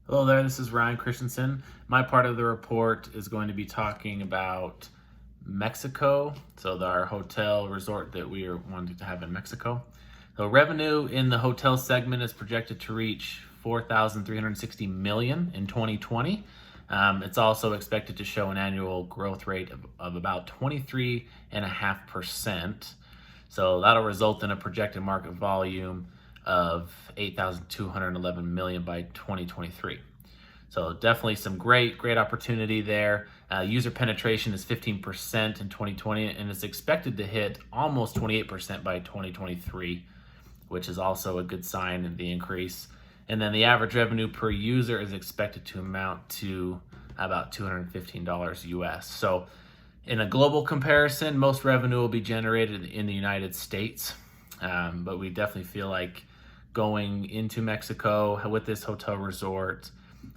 Hello there, this is Ryan Christensen. My part of the report is going to be talking about Mexico, so our hotel resort that we are wanting to have in Mexico. So revenue in the hotel segment is projected to reach 4,360 million in 2020. It's also expected to show an annual growth rate of about 23.5%. So that'll result in a projected market volume of 8,211 million by 2023. So definitely some great opportunity there. User penetration is 15% in 2020, and it's expected to hit almost 28% by 2023, which is also a good sign of the increase. And then the average revenue per user is expected to amount to about $215 US. So in a global comparison, most revenue will be generated in the United States, but we definitely feel like going into Mexico with this hotel resort,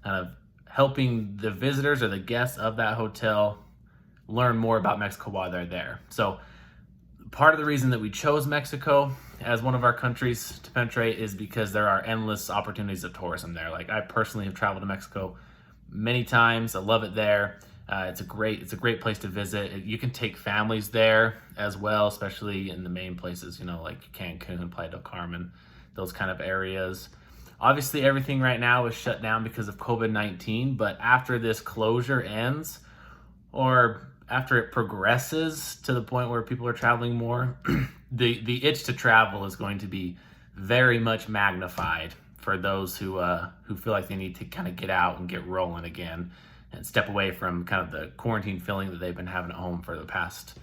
kind of helping the visitors or the guests of that hotel learn more about Mexico while they're there. So part of the reason that we chose Mexico as one of our countries to penetrate is because there are endless opportunities of tourism there. Like, I personally have traveled to Mexico many times. I love it there. It's a great place to visit. You can take families there as well, especially in the main places, like Cancun, Playa del Carmen, those kind of areas. Obviously, everything right now is shut down because of COVID-19, but after this closure ends, or after it progresses to the point where people are traveling more, the itch to travel is going to be very much magnified for those who feel like they need to kind of get out and get rolling again and step away from kind of the quarantine feeling that they've been having at home for the past,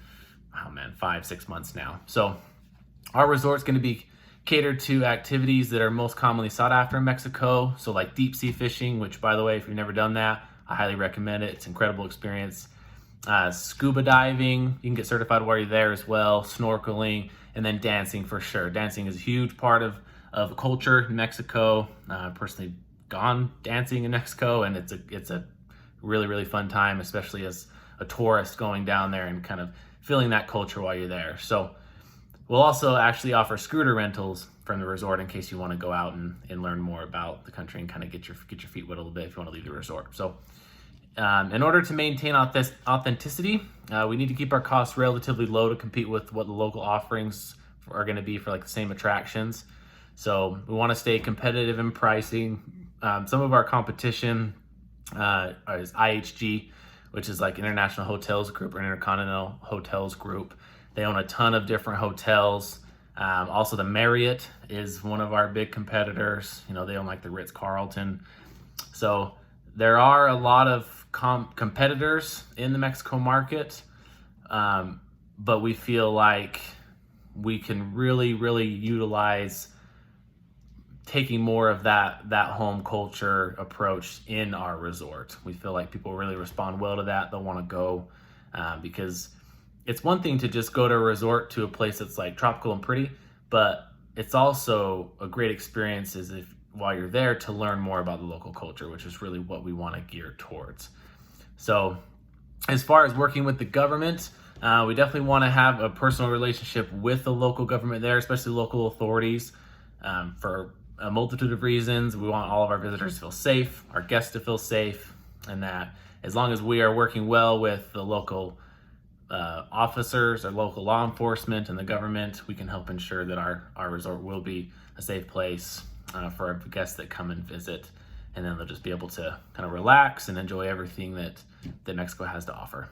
5-6 months now. So our resort's going to be catered to activities that are most commonly sought after in Mexico. So like deep sea fishing, which, by the way, if you've never done that, I highly recommend it. It's an incredible experience. Scuba diving, you can get certified while you're there as well. Snorkeling, and then dancing for sure. Dancing is a huge part of culture in Mexico. I've personally gone dancing in Mexico, and it's a really fun time, especially as a tourist going down there and kind of feeling that culture while you're there. So we'll also actually offer scooter rentals from the resort in case you want to go out and learn more about the country and kind of get your feet wet a little bit if you want to leave the resort. So in order to maintain authenticity, we need to keep our costs relatively low to compete with what the local offerings are going to be for like the same attractions. So we want to stay competitive in pricing. Some of our competition is IHG, which is like International Hotels Group or Intercontinental Hotels Group. They own a ton of different hotels. Also, the Marriott is one of our big competitors. They own like the Ritz-Carlton. So there are a lot of competitors in the Mexico market, but we feel like we can really utilize taking more of that home culture approach in our resort. We feel like people really respond well to that. They'll want to go because it's one thing to just go to a resort to a place that's like tropical and pretty, but it's also a great experience while you're there to learn more about the local culture, which is really what we want to gear towards. So as far as working with the government, we definitely want to have a personal relationship with the local government there, especially local authorities, for a multitude of reasons. We want all of our visitors to feel safe, our guests to feel safe, and that as long as we are working well with the local officers or local law enforcement and the government, we can help ensure that our resort will be a safe place for our guests that come and visit, and then they'll just be able to kind of relax and enjoy everything that Mexico has to offer.